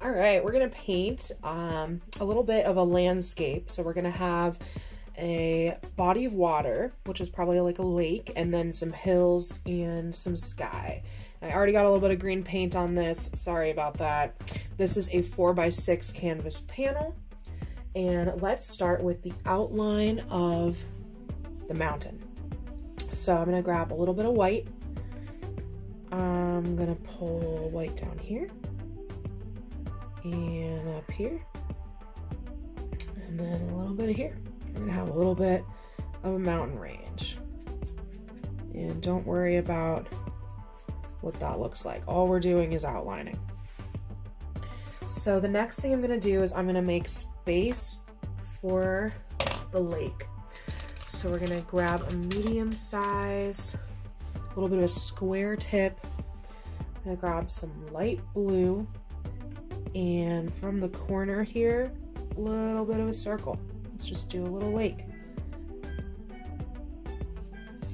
All right, we're gonna paint a little bit of a landscape. So we're gonna have a body of water, which is probably like a lake, and then some hills and some sky. I already got a little bit of green paint on this. Sorry about that. This is a 4x6 canvas panel. And let's start with the outline of the mountain. So I'm gonna grab a little bit of white. I'm gonna pull white down here and up here, and then a little bit of here. We're gonna have a little bit of a mountain range. And don't worry about what that looks like. All we're doing is outlining. So the next thing I'm gonna do is I'm gonna make space for the lake. So we're gonna grab a medium size, a little bit of a square tip. I'm gonna grab some light blue, and from the corner here, a little bit of a circle. Let's just do a little lake.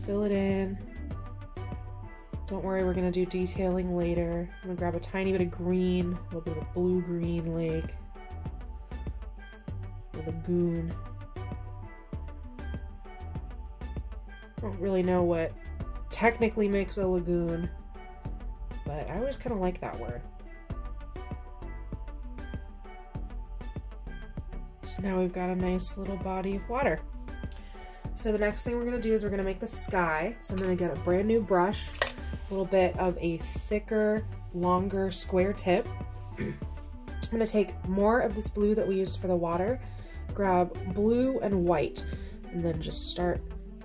Fill it in. Don't worry, we're gonna do detailing later. I'm gonna grab a tiny bit of green, a little bit of a blue-green lake, a lagoon. I don't really know what technically makes a lagoon, but I always kind of like that word. So now we've got a nice little body of water. So the next thing we're gonna do is we're gonna make the sky. So I'm gonna get a brand new brush, a little bit of a thicker, longer square tip. I'm gonna take more of this blue that we used for the water, grab blue and white, and then just start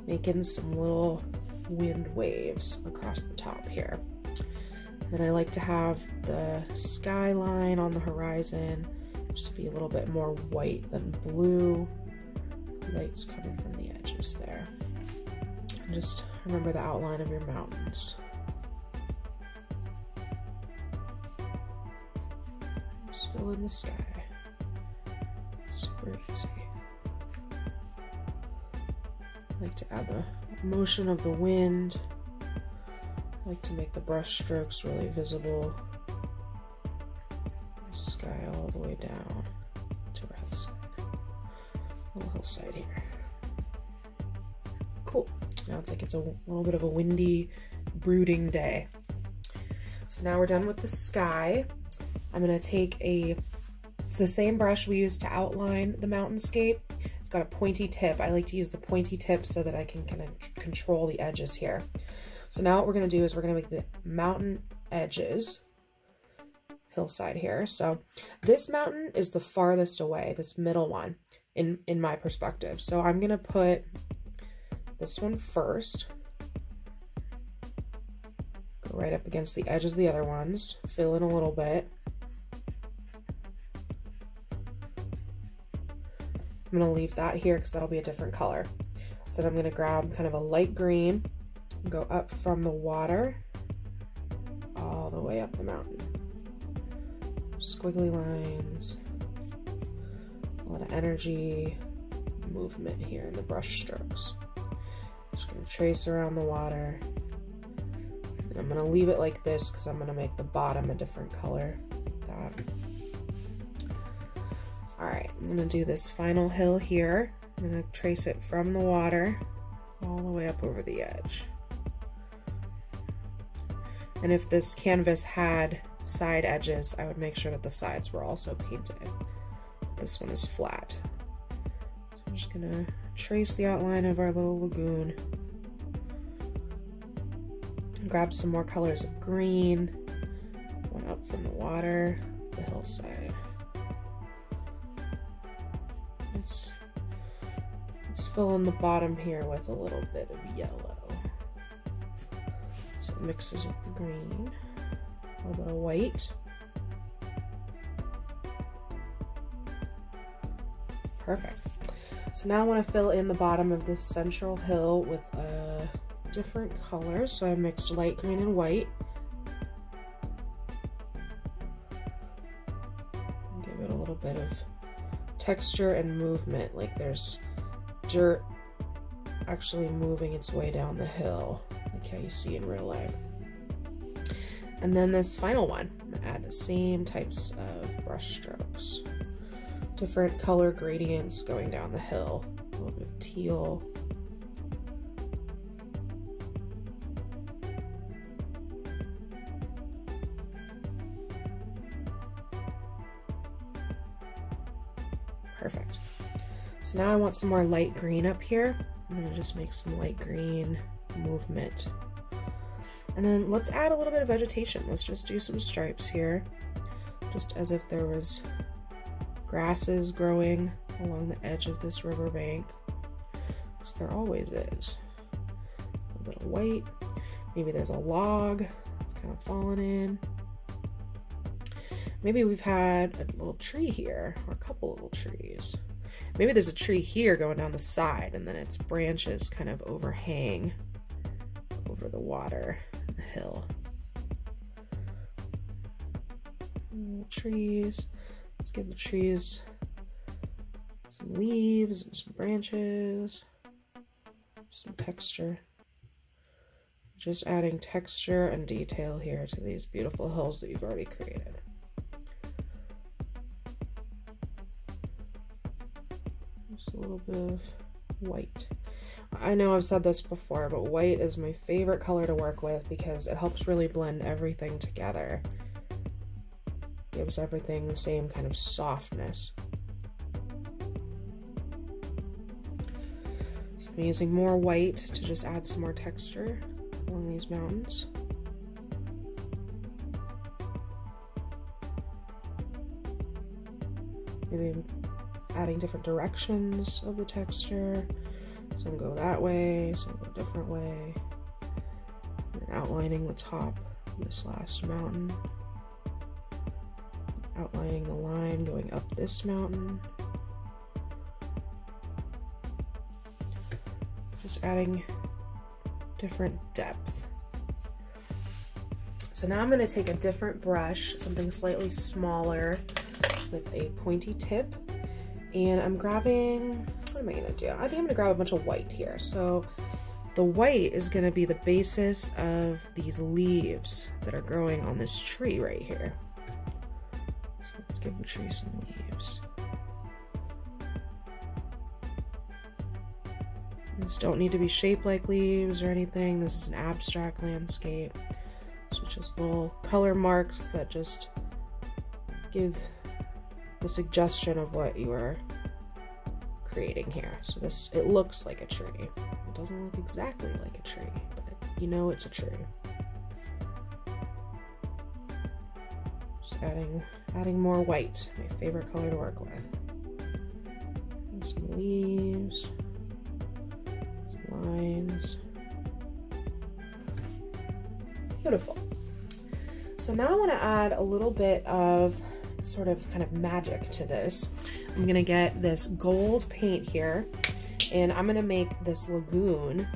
making some little wind waves across the top here. And then I like to have the skyline on the horizon just be a little bit more white than blue. Lights coming from the edges there. And just remember the outline of your mountains. Just fill in the sky. Super easy. I like to add the motion of the wind. I like to make the brush strokes really visible. The sky all the way down to our hillside. Little hillside here. Cool. Now it's like it's a little bit of a windy, brooding day. So now we're done with the sky. I'm gonna take it's the same brush we used to outline the mountainscape. It's got a pointy tip. I like to use the pointy tip so that I can kind of control the edges here. So now what we're gonna do is we're gonna make the mountain edges, hillside here. So this mountain is the farthest away, this middle one, in my perspective. So I'm gonna put this one first. Go right up against the edges of the other ones, fill in a little bit. I'm gonna leave that here because that'll be a different color. So then I'm gonna grab kind of a light green, go up from the water all the way up the mountain. Squiggly lines, a lot of energy, movement here in the brush strokes. Just gonna trace around the water. And I'm gonna leave it like this because I'm gonna make the bottom a different color, like that. All right, I'm gonna do this final hill here. I'm gonna trace it from the water all the way up over the edge. And if this canvas had side edges, I would make sure that the sides were also painted. But this one is flat. So I'm just gonna trace the outline of our little lagoon. Grab some more colors of green. One up from the water, the hillside. Let's fill in the bottom here with a little bit of yellow. So it mixes with the green. A little bit of white. Perfect. So now I want to fill in the bottom of this central hill with a different color. So I mixed light green and white. Give it a little bit of texture and movement, like there's dirt actually moving its way down the hill, like how you see in real life. And then this final one, I'm to add the same types of brush strokes. Different color gradients going down the hill. A little bit of teal. Perfect. So now I want some more light green up here. I'm going to just make some light green movement. And then let's add a little bit of vegetation. Let's just do some stripes here, just as if there was grasses growing along the edge of this riverbank, because there always is. A little bit of white. Maybe there's a log that's kind of fallen in. Maybe we've had a little tree here, or a couple little trees. Maybe there's a tree here going down the side, and then its branches kind of overhang over the water and the hill. Little trees. Let's give the trees some leaves and some branches, some texture. Just adding texture and detail here to these beautiful hills that you've already created. Just a little bit of white. I know I've said this before, but white is my favorite color to work with because it helps really blend everything together. Gives everything the same kind of softness. So I'm using more white to just add some more texture along these mountains. Maybe adding different directions of the texture. Some go that way, some go a different way. And then outlining the top of this last mountain. Outlining the line going up this mountain. Just adding different depth. So now I'm going to take a different brush, something slightly smaller with a pointy tip, and I'm grabbing, what am I going to do? I think I'm going to grab a bunch of white here. So the white is going to be the basis of these leaves that are growing on this tree right here. So let's give the tree some leaves. These don't need to be shaped like leaves or anything. This is an abstract landscape. So just little color marks that just give the suggestion of what you are creating here. So this, it looks like a tree. It doesn't look exactly like a tree, but you know it's a tree. Just adding more white, my favorite color to work with. And some leaves, some lines. Beautiful. So now I want to add a little bit of sort of kind of magic to this. I'm gonna get this gold paint here, and I'm gonna make this lagoon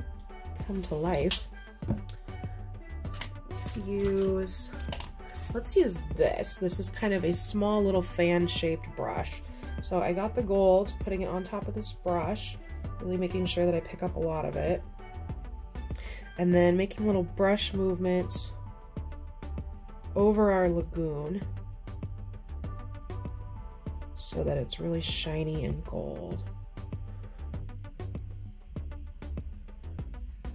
come to life. Let's use this. This is kind of a small little fan-shaped brush. So I got the gold, putting it on top of this brush, really making sure that I pick up a lot of it, and then making little brush movements over our lagoon so that it's really shiny and gold.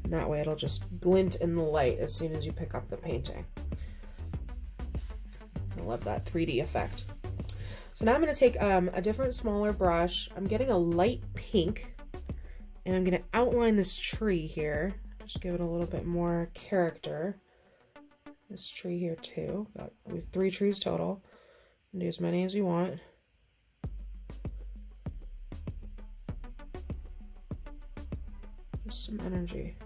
And that way it'll just glint in the light as soon as you pick up the painting. I love that 3D effect. So now I'm going to take a different smaller brush. I'm getting a light pink, and I'm going to outline this tree here. Just give it a little bit more character. This tree here too. We have 3 trees total. You can do as many as you want. Just some energy.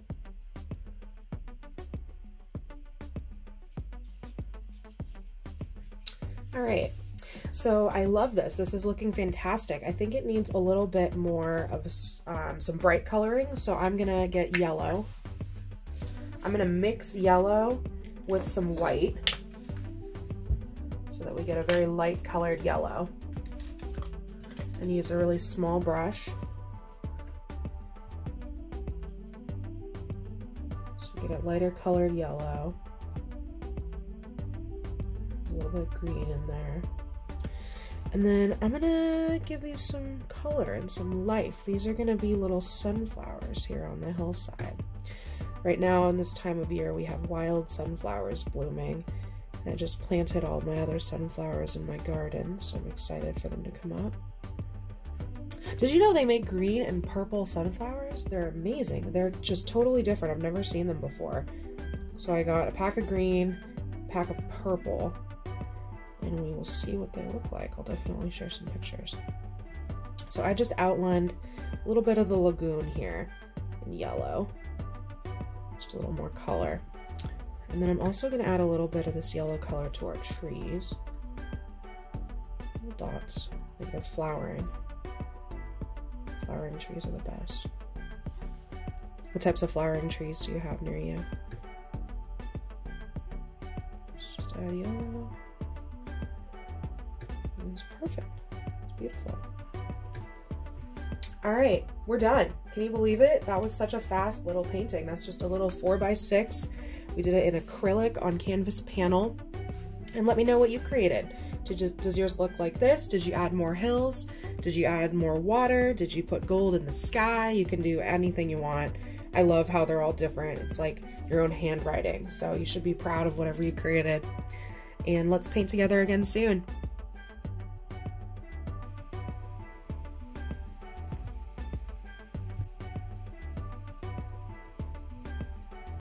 All right, so I love this. This is looking fantastic. I think it needs a little bit more of some bright coloring, so I'm gonna get yellow. I'm gonna mix yellow with some white so that we get a very light colored yellow, and use a really small brush. So get a lighter colored yellow. As a little bit of green in there. And then I'm gonna give these some color and some life. These are gonna be little sunflowers here on the hillside. Right now in this time of year we have wild sunflowers blooming. And I just planted all my other sunflowers in my garden, so I'm excited for them to come up. Did you know they make green and purple sunflowers? They're amazing. They're just totally different. I've never seen them before. So I got a pack of green, a pack of purple, and we will see what they look like. I'll definitely share some pictures. So I just outlined a little bit of the lagoon here in yellow. Just a little more color. And then I'm also going to add a little bit of this yellow color to our trees. Little dots, like they're flowering. Flowering trees are the best. What types of flowering trees do you have near you? Let's just add yellow. And it's perfect. It's beautiful. All right, we're done. Can you believe it? That was such a fast little painting. That's just a little 4x6. We did it in acrylic on canvas panel. And let me know what you created. Does yours look like this? Did you add more hills? Did you add more water? Did you put gold in the sky? You can do anything you want. I love how they're all different. It's like your own handwriting. So you should be proud of whatever you created. And let's paint together again soon.